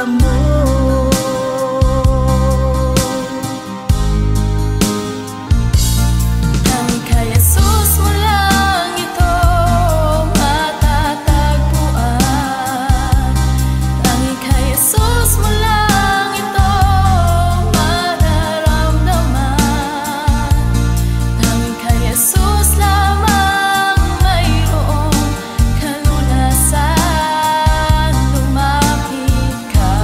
mo. Tanging kay Jesus mo lang ito matatagpuan. Tanging kay Jesus mo lang ito mararamdaman. Tanging kay Jesus lamang mayroong kalunasan. Lumapit ka.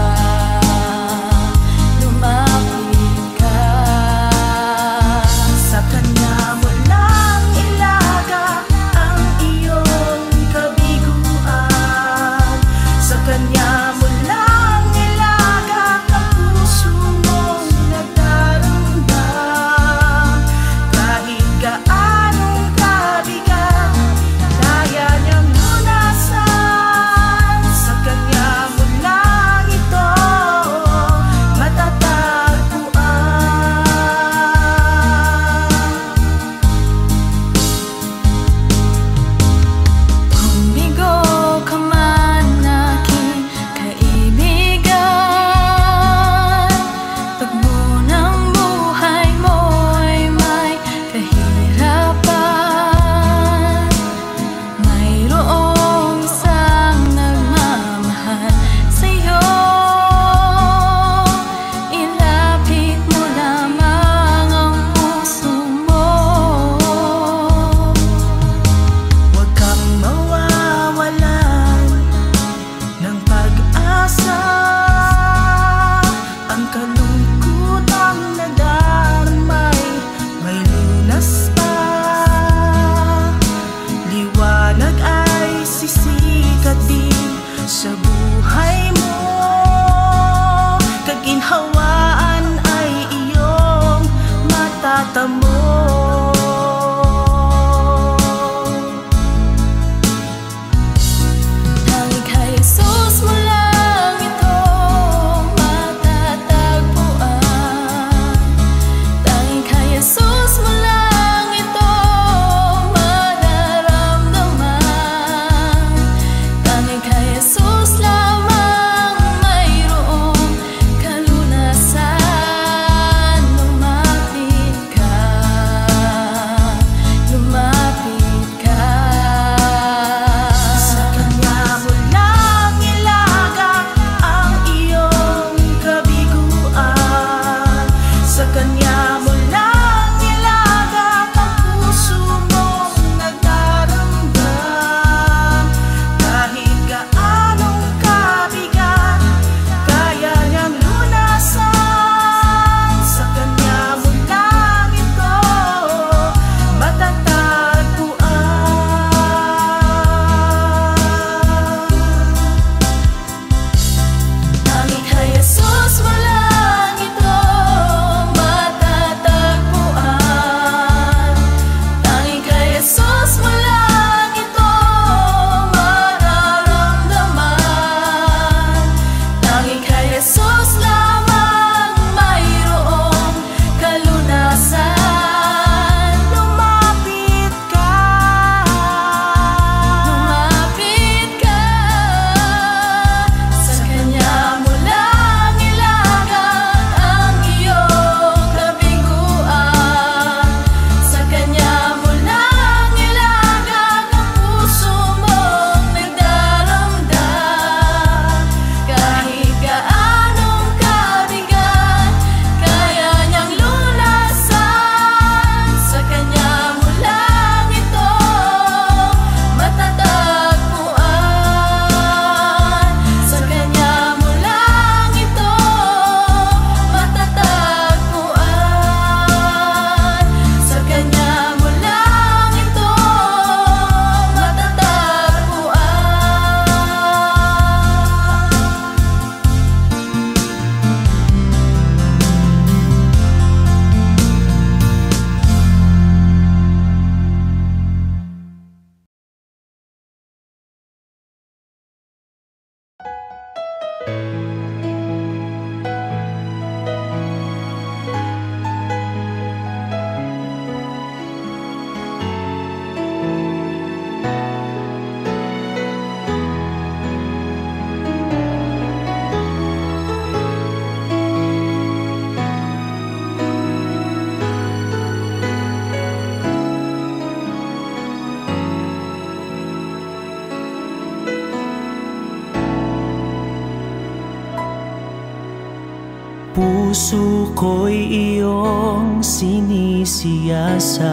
puso ko'y iyong sinisiyasat.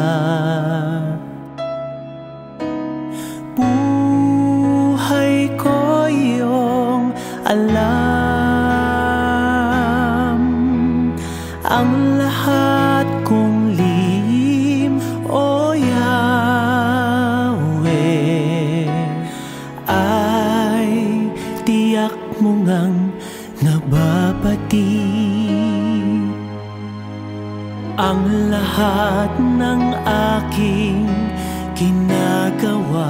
Buhay ko iyong alam, ang lahat kong lihim, O Yahweh, ay tiyak mo ngang nababati. Ang lahat ng aking ginagawa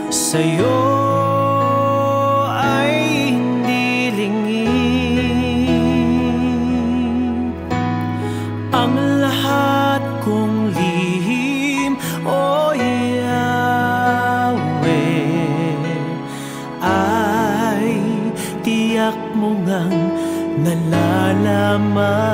sa'yo ay hindi lingid. Ang lahat kong lihim, O Yahweh, ay tiyak mo ngang nalalaman.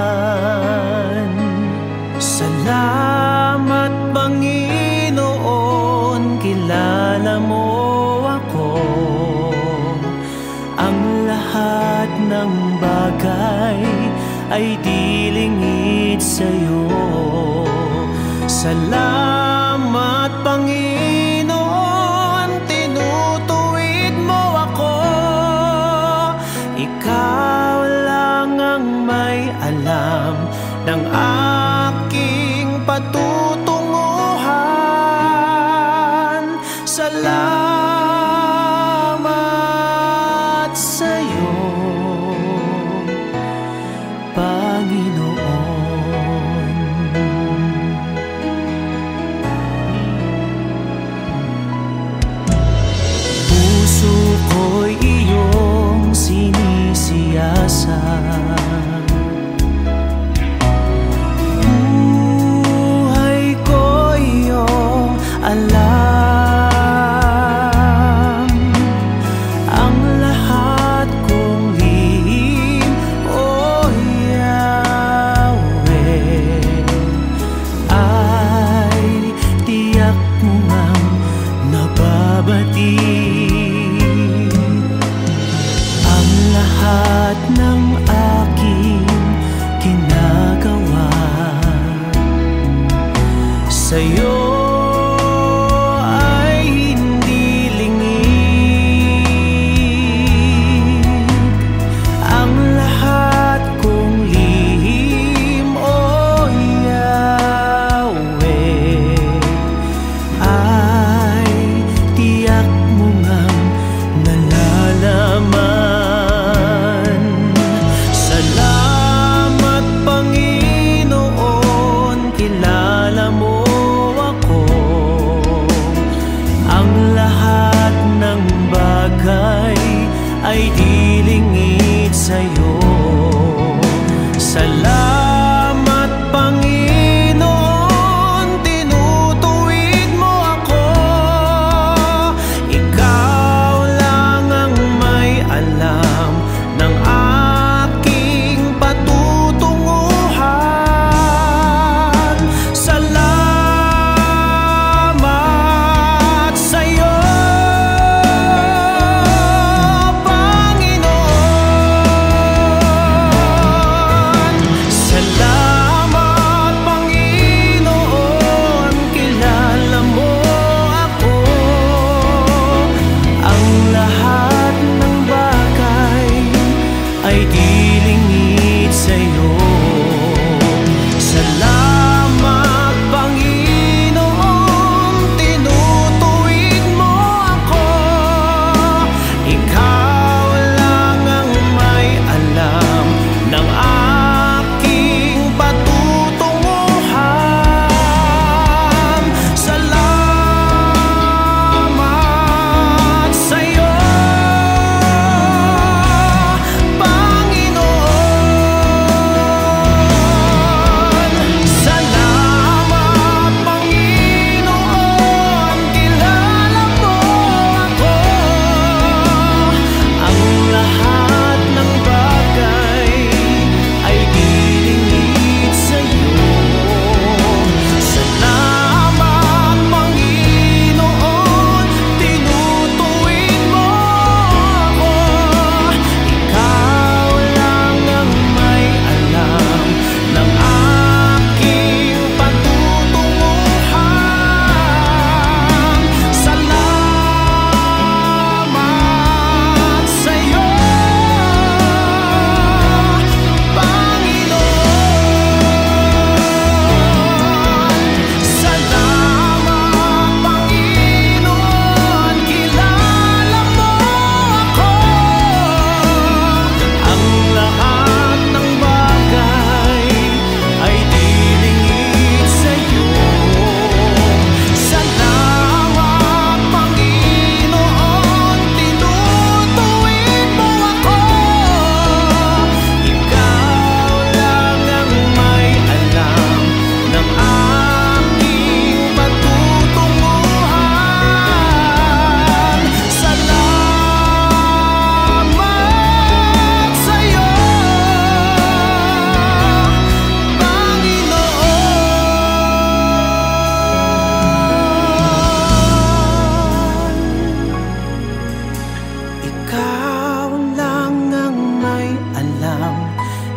Salamat, Panginoon, kilala mo ako. Ang lahat ng bagay ay di lingid sa'yo. Salamat, Panginoon, tinutuwid mo ako. Ikaw lang ang may alam ng aking patutunguhan. Salamat sa'yo, Panginoon. Puso ko'y iyong sinisiyasat. Alam, ang lahat kong lihim, O Yahweh, ay tiyak mo ngang nababati. Ang lahat ng aking ginagawa sa'yo ay di lingid sa'yo. Salamat, Panginoon, tinutuwid mo ako. Ikaw lang ang may alam ng aking patutunguhan. Salamat sa'yo, Panginoon.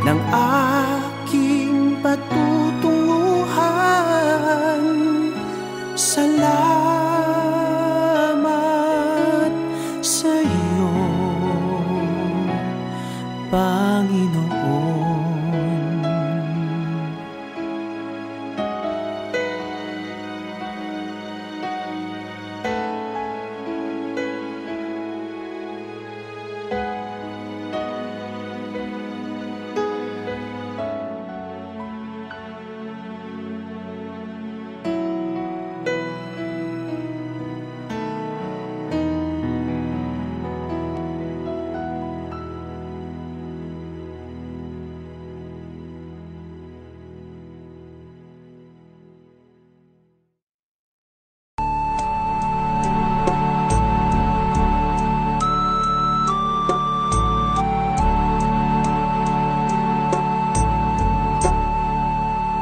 ng aking patutunguhan. Salamat sa iyo, Panginoon.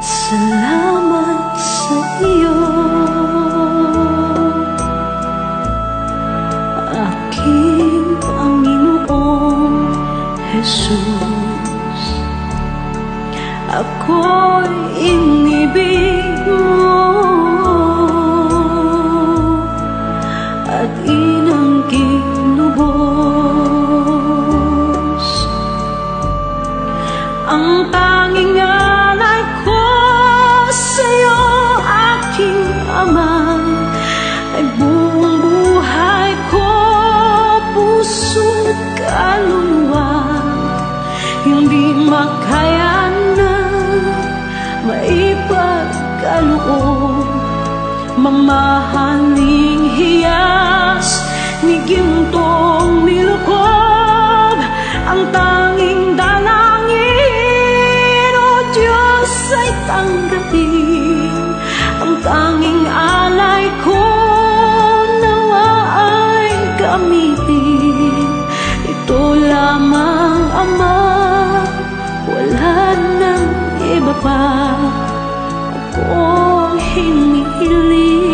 Salamat sa iyo, aking Panginoong Jesus. Ako'y inibig mo at inangging lubos. Ang tanging alay ko sa'yo, aking Ama, ay buong buhay ko, puso't kaluluwa. Hindi makaya na maipagkaloob, mamahaling hiyas ni gintong nilukob. Ang tanging dalangin, O Diyos, ay tanggapin. Ang tanging alay ko, nawa ay gamitin. Ito lamang, Ama, wala nang iba pa akong hinihiling.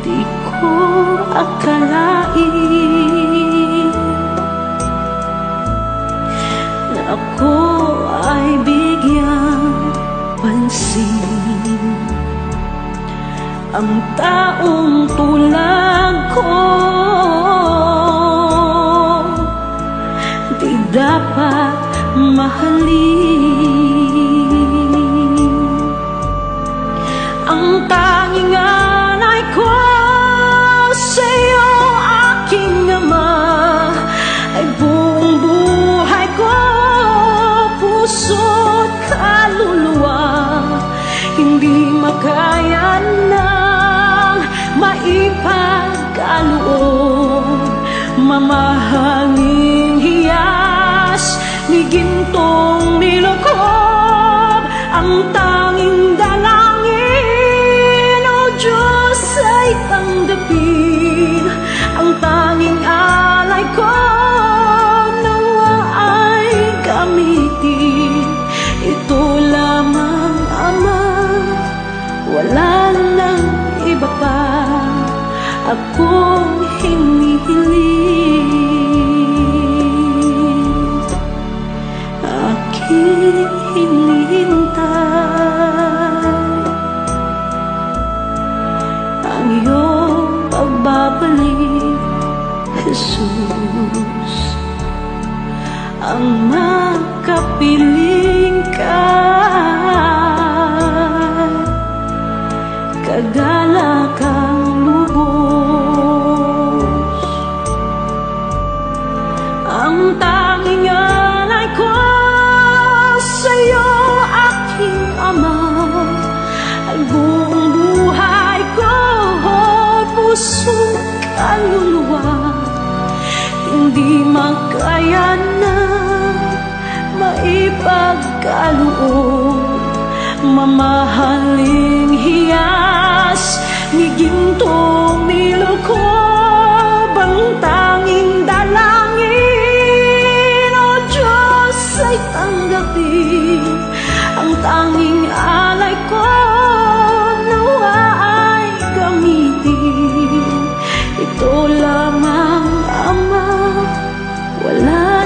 Di ko akalain na ako ay bigyang pansin. Ang taong tulad ko di dapat mahalin. Ang tanging alay ko sa'yo, aking Ama, ay buong buhay ko, puso't kaluluwa. Hindi makaya nang maipagkaloob, mamahaling hiyas ni gintong nilukob. Ang tanging dalangin, O Diyos, ay tanggapin. Ang tanging alay ko, nawa ay gamitin. Ito lamang, Ama, wala nang iba pa akong hinihiling. Aking hinihintay ang iyong pagbabalik, Jesus. Ang makapiling ka, kagalakang lubos. Ang tanging alay ko sa'yo, aking Ama, ay buong buhay ko, puso't kaluluwa. Hindi makaya na maipagkaloob, mamahaling hiyas ni gintong nilukob. Ang tanging dalangin, O Diyos, ay tanggapin. Ang tanging alay ko, nawa ay gamitin. Ito lamang, Ama, wala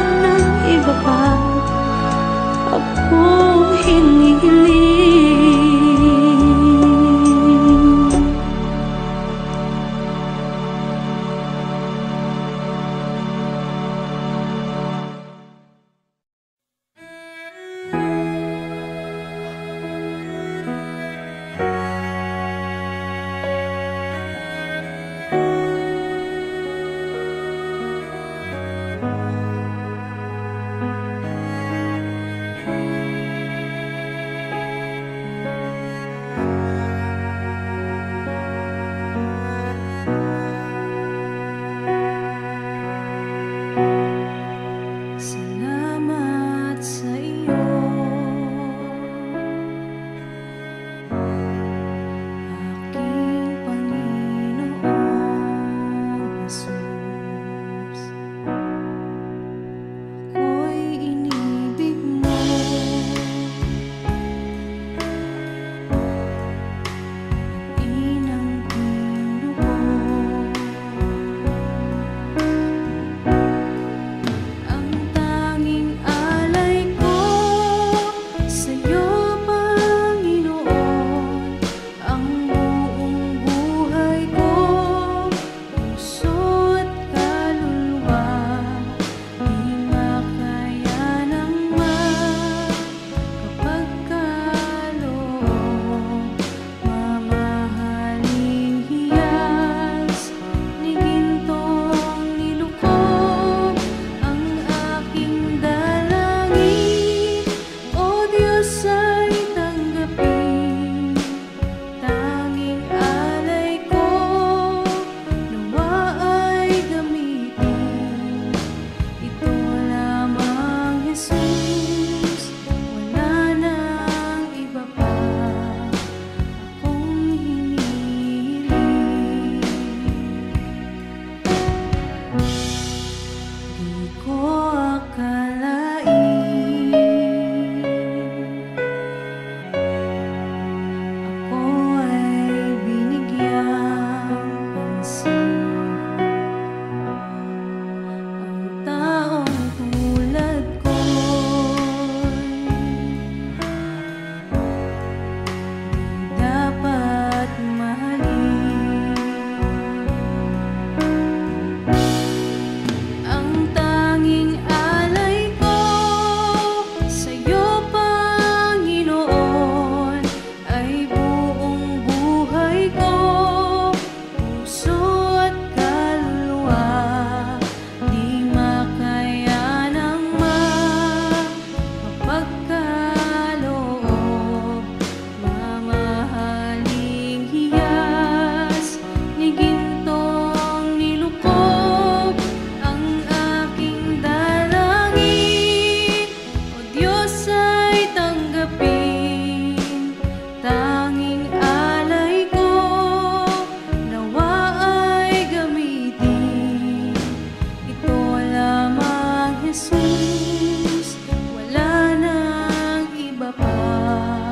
Jesus, wala nang iba pa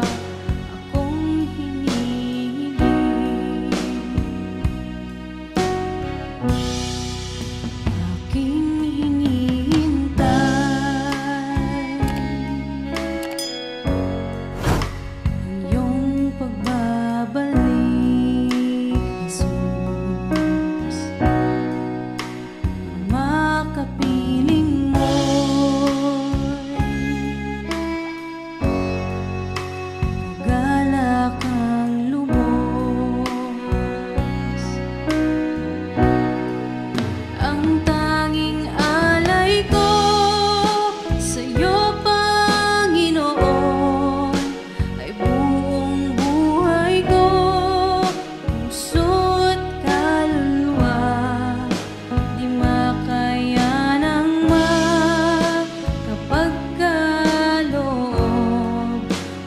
akong hinihiling. Aking hinihintay ang iyong pagbabalik, Jesus. Ang makapiling mo'y kagalak ang lubos. Ang tanging alay ko sa'yo, Panginoon, ay buong buhay ko, puso't kaluluwa. Di makayanang makapagkaloob,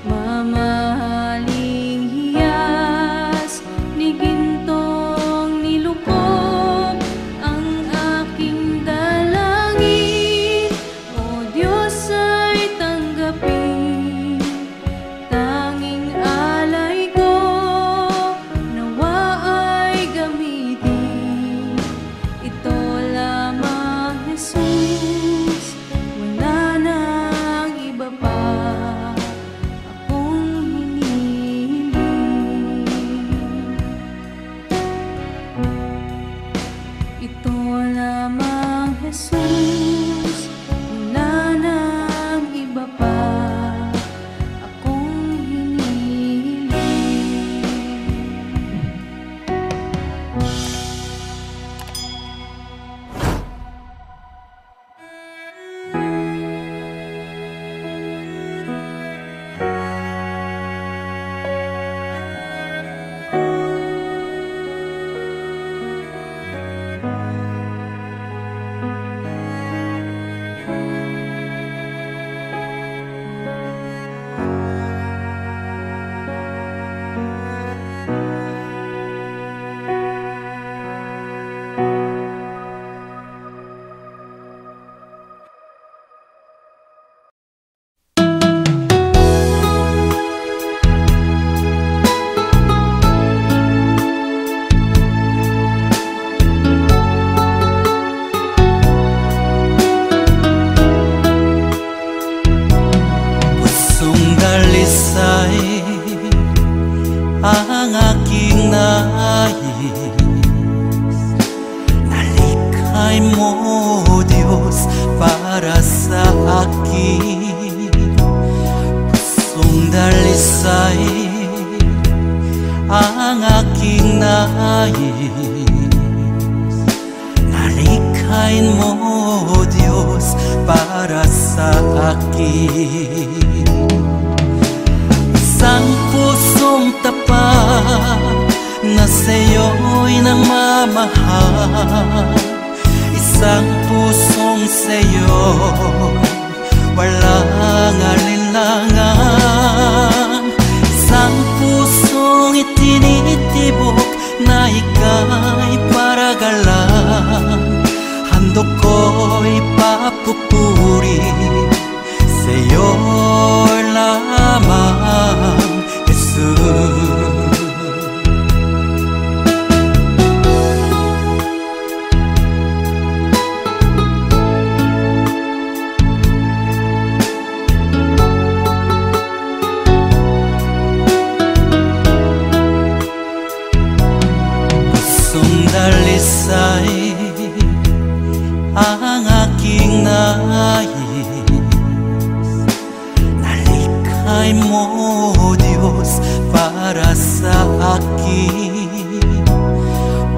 mamahaling hiyas ni gintong nilukop ang aking dalangin. O Diyos ay tanggapin, tanging alay ko nawa ay gamitin. Ito lamang, Jesus, wala nang iba pa akong hinihiling. Ito lamang, Jesus, wala nang iba pa akong hinihiling. Pusong dalisay ang aking nais, nalikhay mo, Diyos, para sa akin. Pusong dalisay ang aking nais, nalikhay mo, Diyos, para sa akin. Isang pusong tapat na sa'yo'y nagmamahal, isang pusong sa'yo walang alinlangan, isang pusong itinitibok na ika'y paragalan. Handog ko'y papupuri sa'yo lamang, Jesus. Pusong dalisay ang aking nais, nalikhay mo, Diyos, para sa akin.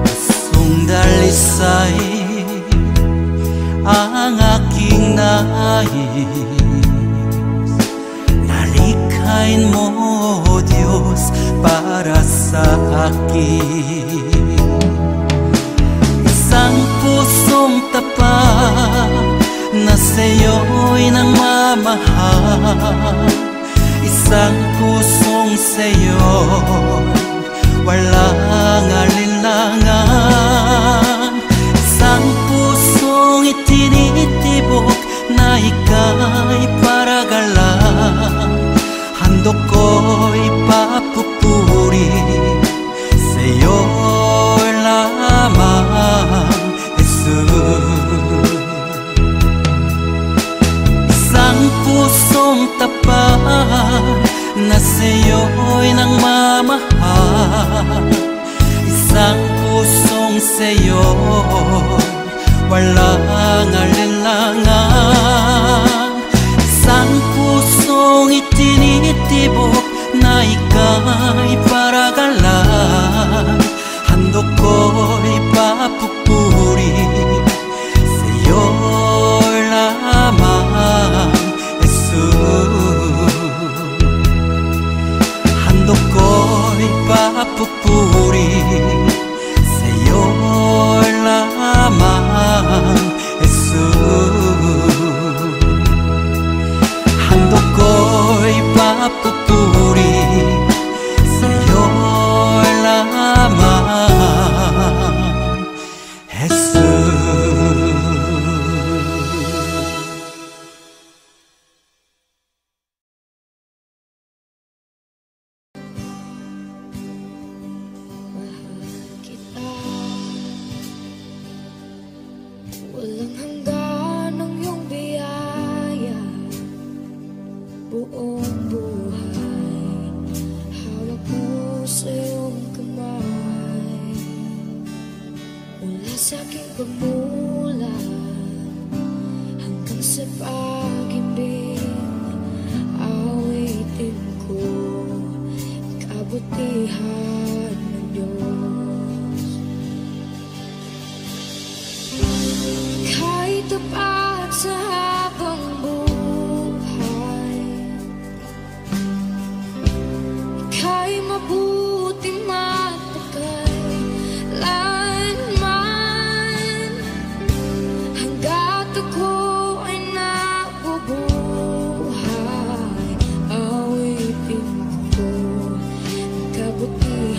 Pusong dalisay ang aking nais, nalikhay mo, Diyos, para sa akin. Isang pusong tapat na sa'yo'y nagmamahal, isang pusong sa'yo walang alinlangan, isang pusong itinitibok na ika'y paragalang, handog ko'y papupuri sa'yo lamang, Jesus. Isang pusong tapat na sa'yo'y nangmamahal, isang pusong sa'yo'y walang alinlangan, isang pusong itinitibok na ika'y paragalang, handog ko'y papupuri sa'yo lamang, Jesus. Handog ko'y papupuri sa'yo lamang, Jesus. Handog ko'y papupuri sa'yo lamang, Jesus. Walang hanggan ang iyong biyaya, buong buhay hawak mo sa iyong kamay. Mula sa aking pagmulat hanggang sa pag-ibig, awitin ko kabutihan ng Diyos. Kahit tapat sa habang buhay, ika'y mabuting matagal lanman, hanggat ako ay nabubuhay, awitin ko ang kabutihan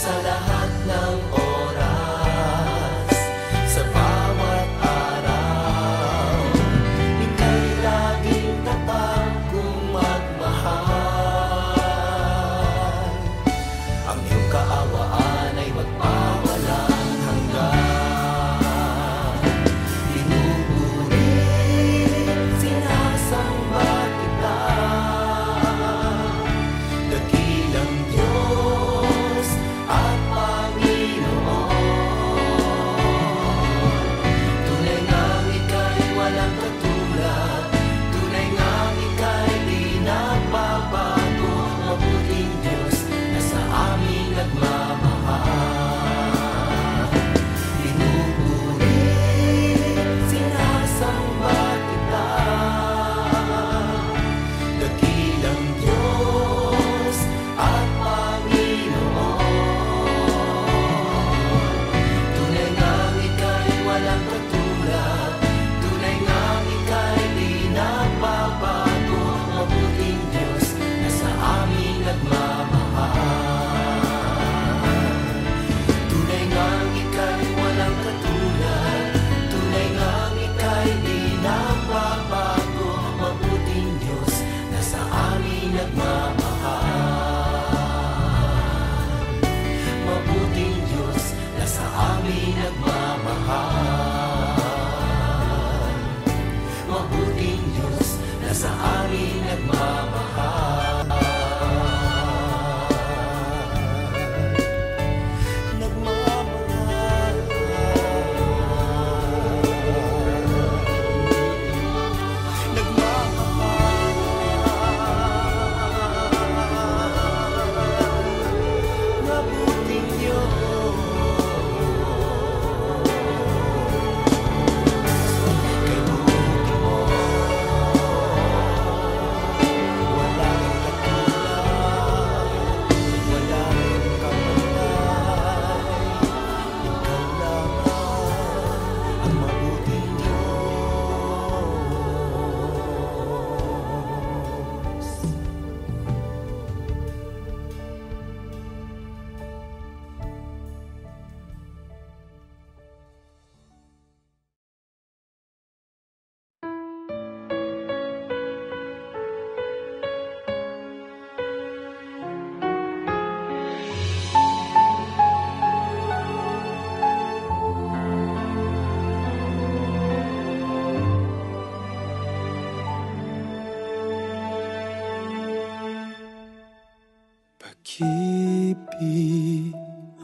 Sa lahat ng oras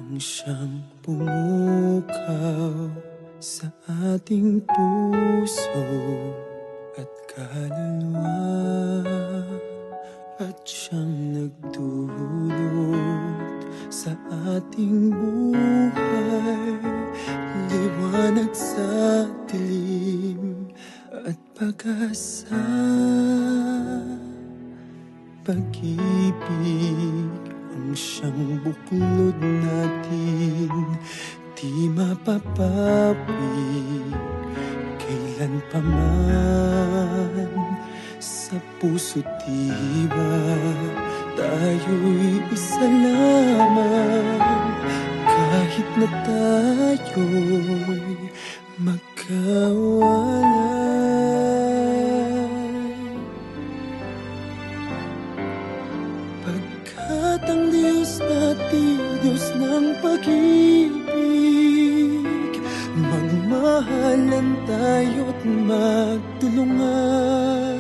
Ang siyang pumukaw sa ating puso at kaluluwa, at siyang nagdulot sa ating buhay, liwanag sa dilim at pag-asa. Pag-ibig ang siyang buklod natin, di mapapawi kailan pa man. Sa puso't diwa tayo'y isa lamang, kahit na tayo'y magkawalay. Pagkat ang Diyos natin, Diyos ng pag-ibig, magmahalan tayo't magtulungan.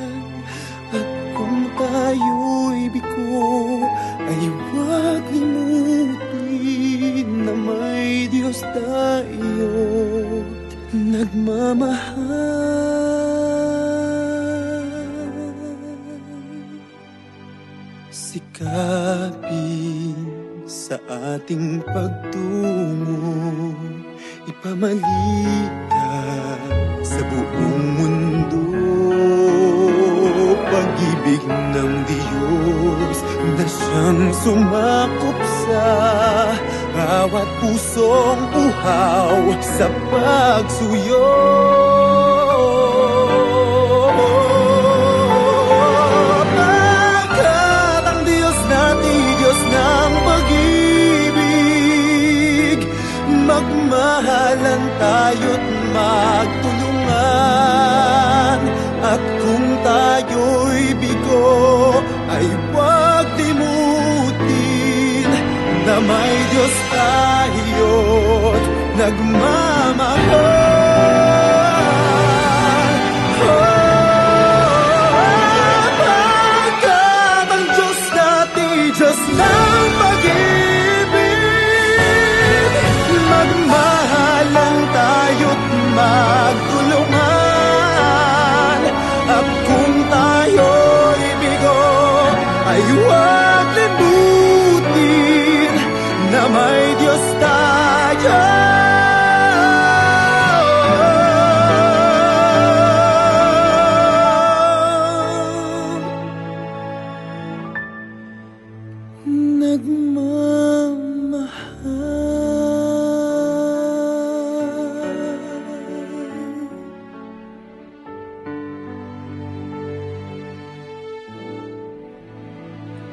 At kung tayo'y bigo, ay huwag limutin na may Diyos tayo't nagmamahal. Sikapin sa ating pagtungo, ipamaligaya sa buong mundo. Pag-ibig ng Diyos na siyang sumakop sa bawat pusong uhaw sa pagsuyo. Pagkat ang Diyos natin, Diyos ng pag-ibig, magmahalan tayo't magtulungan. At kung tayo'y bigo, ay huwag limutin na may Diyos tayo't nagmamahal. Pagkat ang Diyos natin, Diyos ng pag-ibig, magmahalan tayo't magtulungan. At kung tayo'y bigo, ay huwag limutin na may Diyos tayo.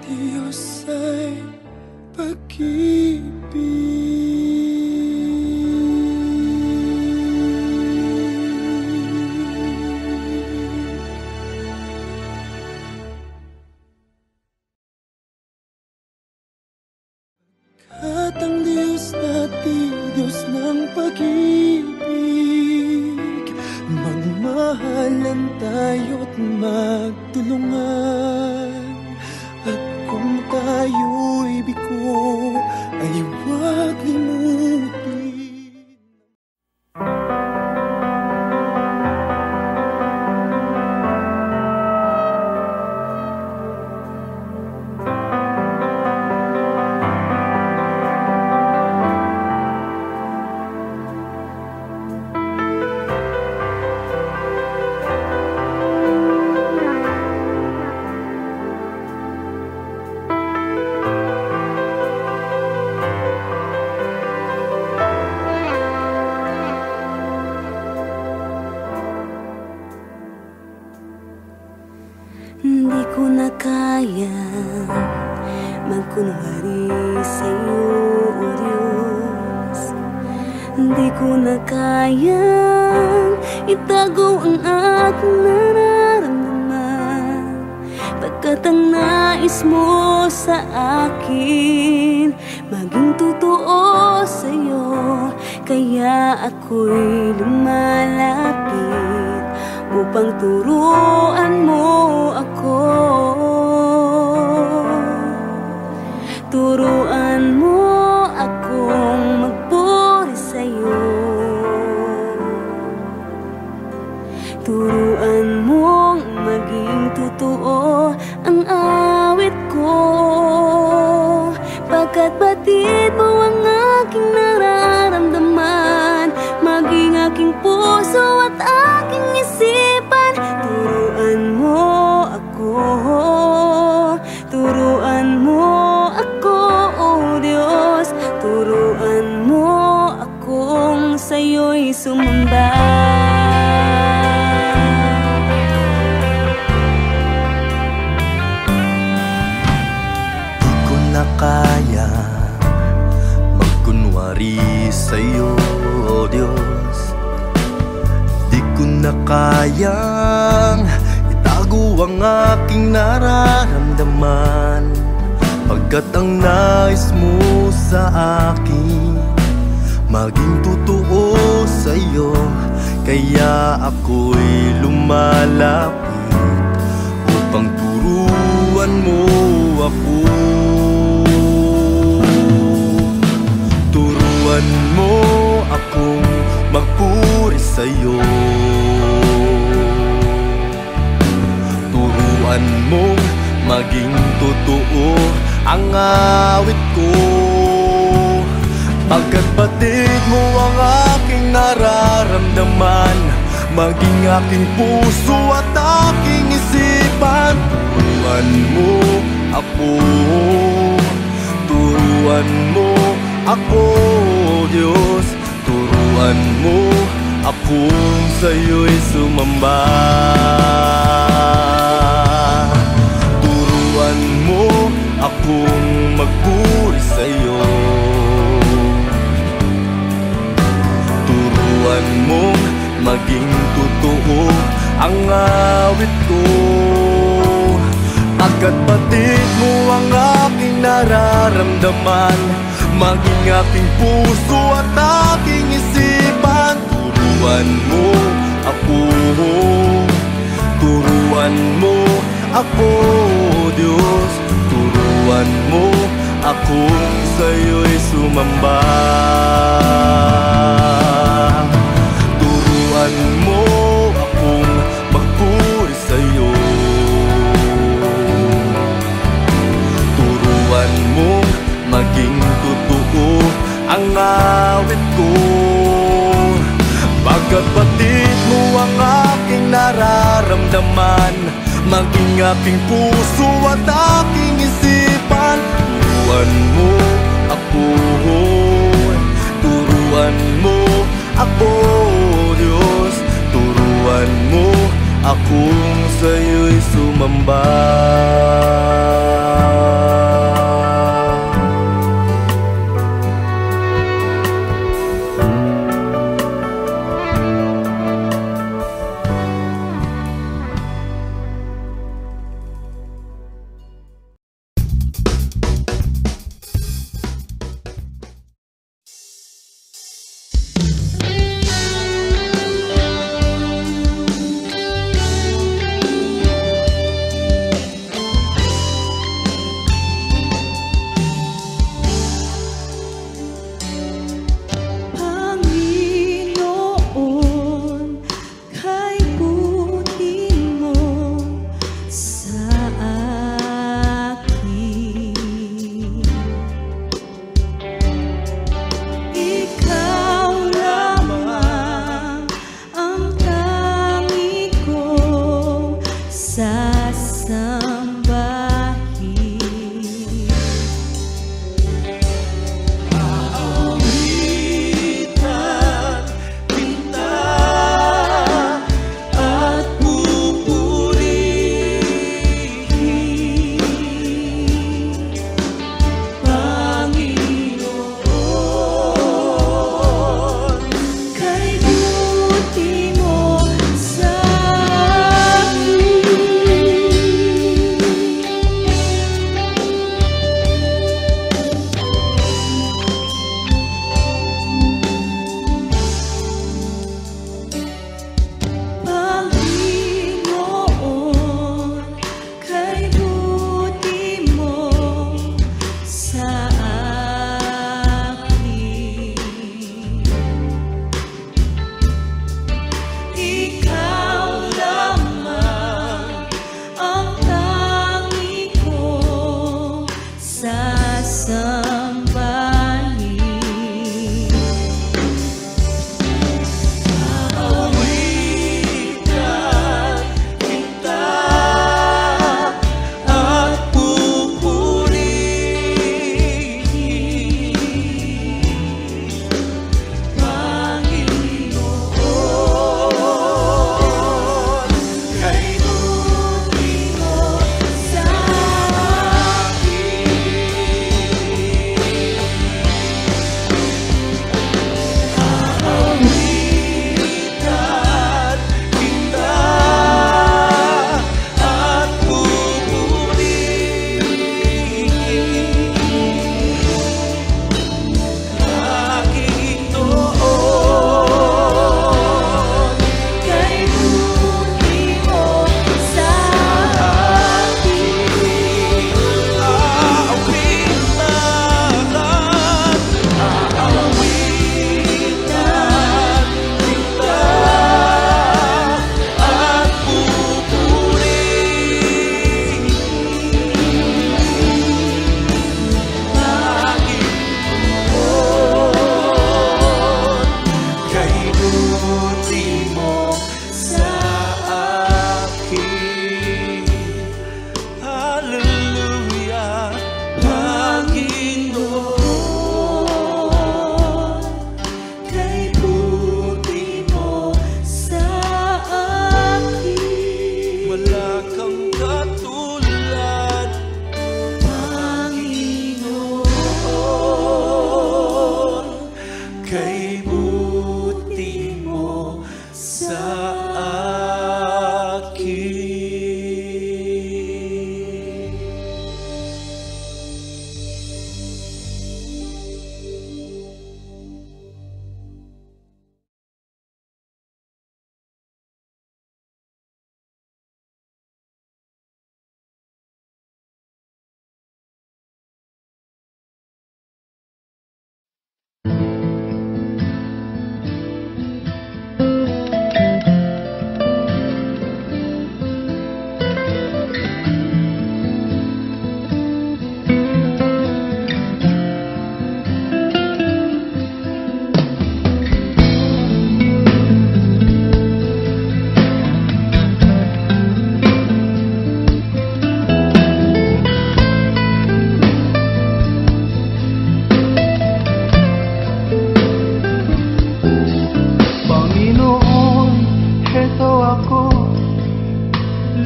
Diyos ay At ang Diyos natin, Diyos ng pag-ibig, magmahalan tayo't magtulungan. At kung tayo'y bigo, ay huwag limutin. Hindi ko na kaya magkunwari sa'yo, O Diyos. Hindi ko na kayang itago ang aking nararamdaman, pagkat ang nais mo sa akin maging totoo sa'yo. Kaya ako'y lumalapit upang turuan mo ako. Turuan mo akong sa'yo'y sumamba. Di ko na kaya magkunwari sa'yo, oh Diyos. Di ko na kayang itago ang aking nararamdaman, pagkat ang nais mo sa akin maging totoo sa'yo. Kaya ako'y lumalapit upang turuan mo ako. Turuan mo akong magpuri sa'yo. Turuan mong maging totoo ang awit ko, pagkat batid mo ang aking nararamdaman, maging aking puso at aking isipan. Turuan mo ako, turuan mo ako, Diyos. Turuan mo akong sa'yo'y sumamba. Turuan mo akong magpuri sa'yo. Turuan mong maging totoo ang awit ko, pagkat batid mo ang aking nararamdaman, maging aking puso at aking isipan. Turuan mo ako, turuan mo ako, Diyos. Turuan mo akong sa'yo'y sumamba. Turuan mo akong magpuri sa'yo. Turuan mong maging totoo ang awit ko, pagkat batid mo ang aking nararamdaman, maging aking puso at aking isipan. Turuan mo ako, turuan mo ako, Diyos. Turuan mo akong sa'yo'y sumamba. kay buti mo sa akin.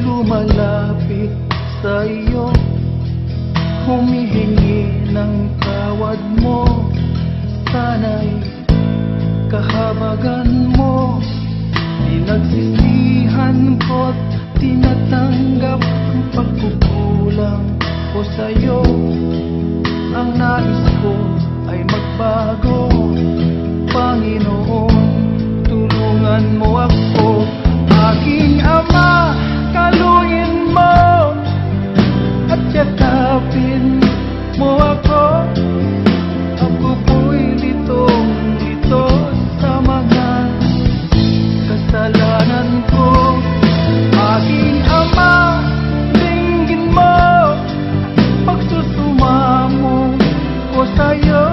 Lumalapit sa iyo, humihingi ng tawad mo. Sana'y kahabagan mo. Pinagsisihan ko't tinatanggap ang pagkukulang ko sa'yo. Ang nais ko ay magbago. Panginoon, tulungan mo ako. Aking Ama, kaluin mo at yakapin mo ako. Ako po'y litong-lito sa mga kasalanan ko. Aking Ama, dinggin mo pagsusumamo ko sa'yo.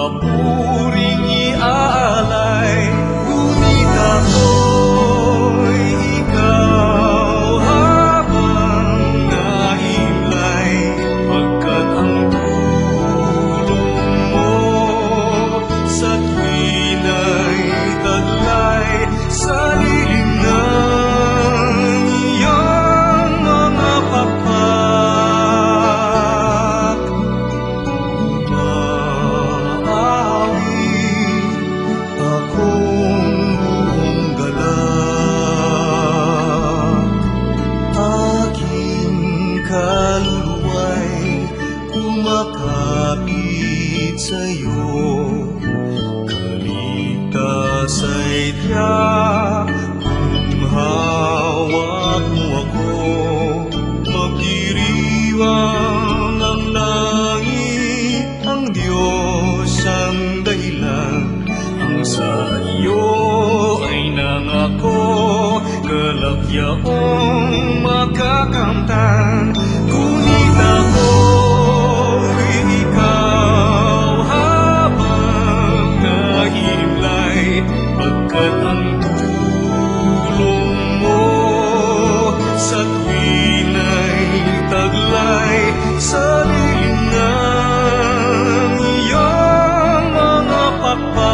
mapuring iaalay. Ngunit ako'y ikaw habang nahimlay, pagkat ang tulong mo sa tuwina'y taglay sa lilim ng iyong mga pakpak. Umaawi akong buong galak, aking kaluluwa'y kumakapit sa'yo. Kaligtas ay tiyak kung hawak mo ako, magdiriwang ang langit, ang Diyos ang dahilan. Ang sa iyo ay nangako, kalagyaong makakamtan. Ngunit ako'y ikaw habang nahimlay, pagkat ang tulong mo sa tuwina'y taglay sa lilim ng iyong mga pakpak.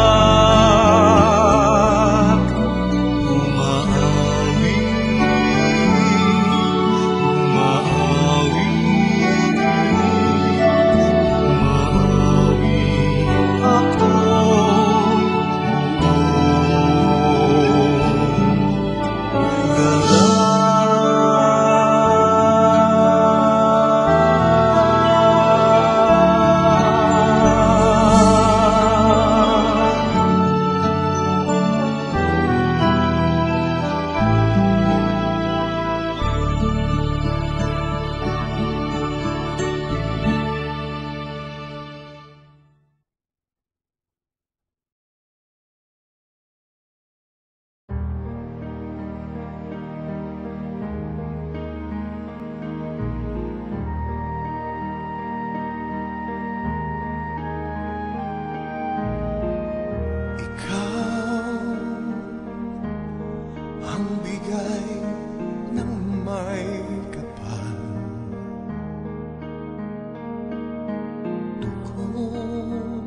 Umaawi, umaawi, umaawi ako. Ikaw ang bigay ng may kapal, tugon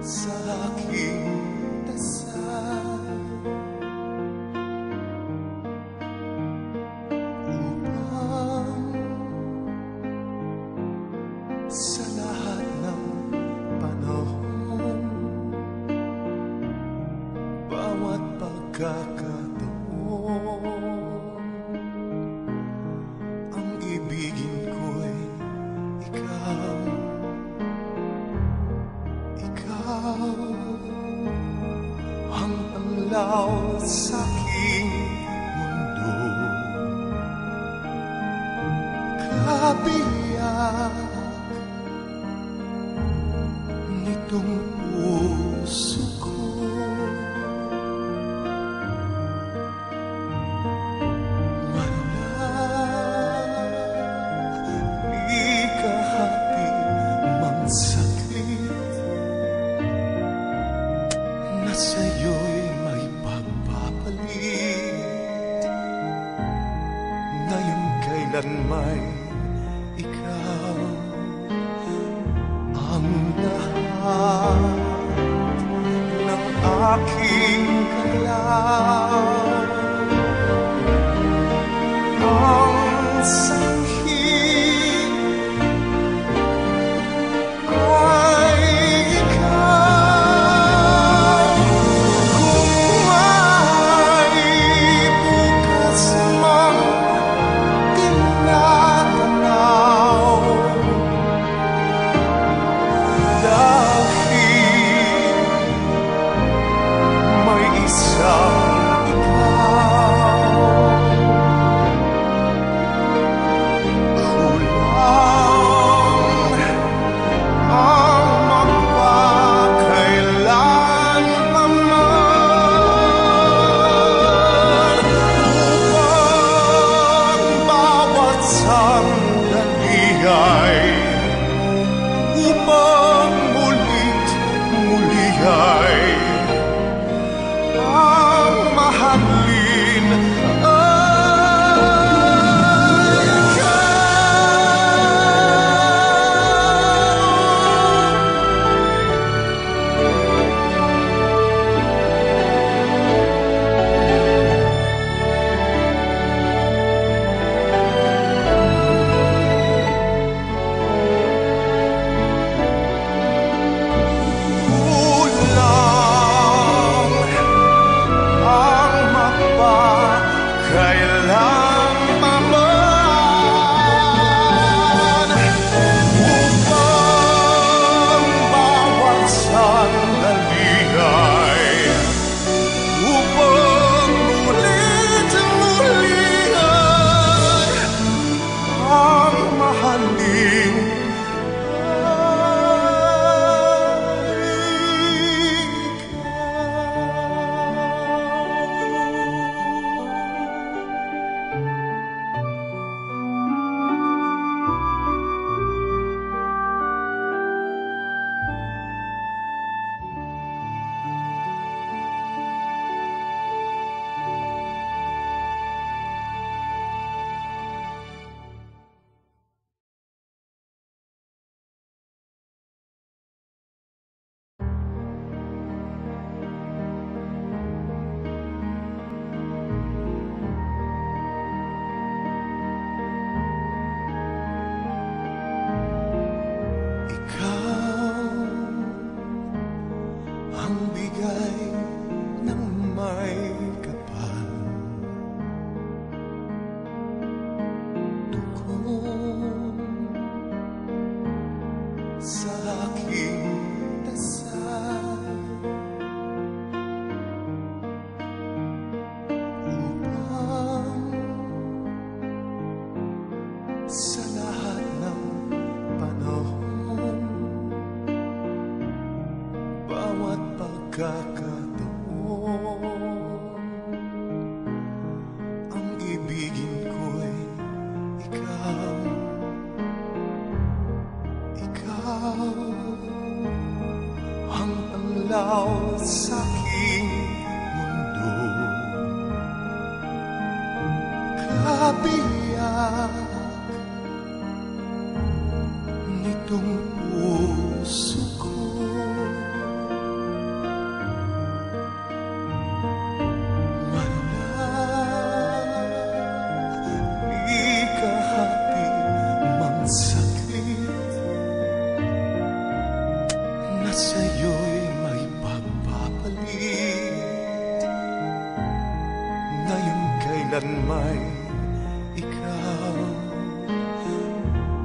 sa aking dasal, upang sa lahat ng panahon, bawat pagkakataon, ang ibigin ko'y ikaw. Ikaw ang tanglaw sa aking mundo, kabiyak nitong puso ko. Walang kahati mang sakit na sa'yo'y may pagpapalit. Ngayon kailan may ikaw ang lahat ng aking kagalaw. Ang sanghit ay ikaw. Kung may bukas mang tinatanaw, dahil may isang ikaw. Ikaw ang bigay ng may kapal, tugon sa aking dasal, upang sa lahat ng panahon, bawat pagkakataon, ang ibigin ko'y ikaw. Ikaw ang panlaw sa aking mundo, kabiyak nitong puso ko. Na sa'yo'y may pagpapalit, ngayon kailan may ikaw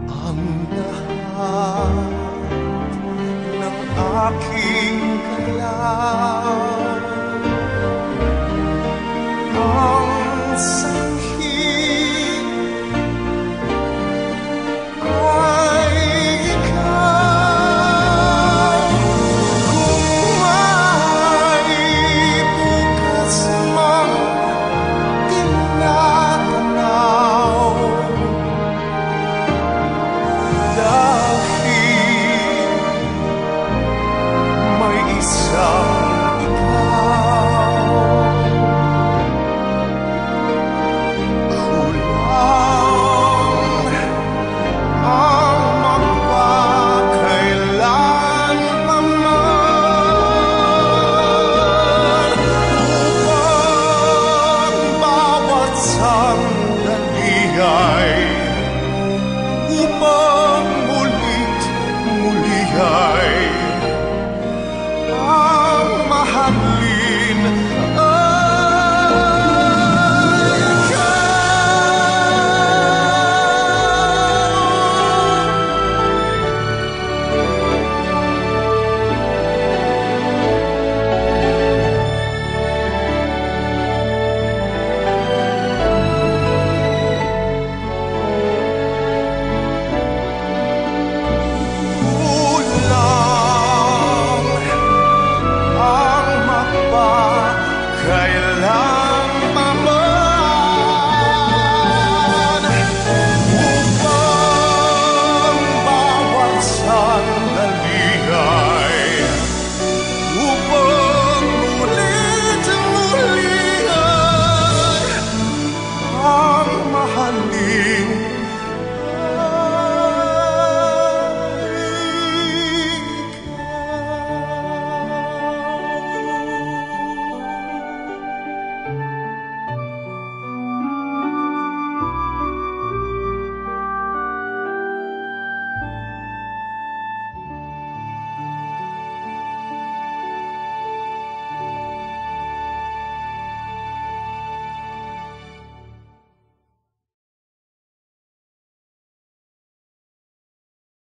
ang lahat ng aking kailangan. Ang sanghit ay ikaw. Kung may bukas mang tinatanaw, dahil may isang ikaw, kulang ang magpakailanman, upang bawat sandali ay upang mulit muli ay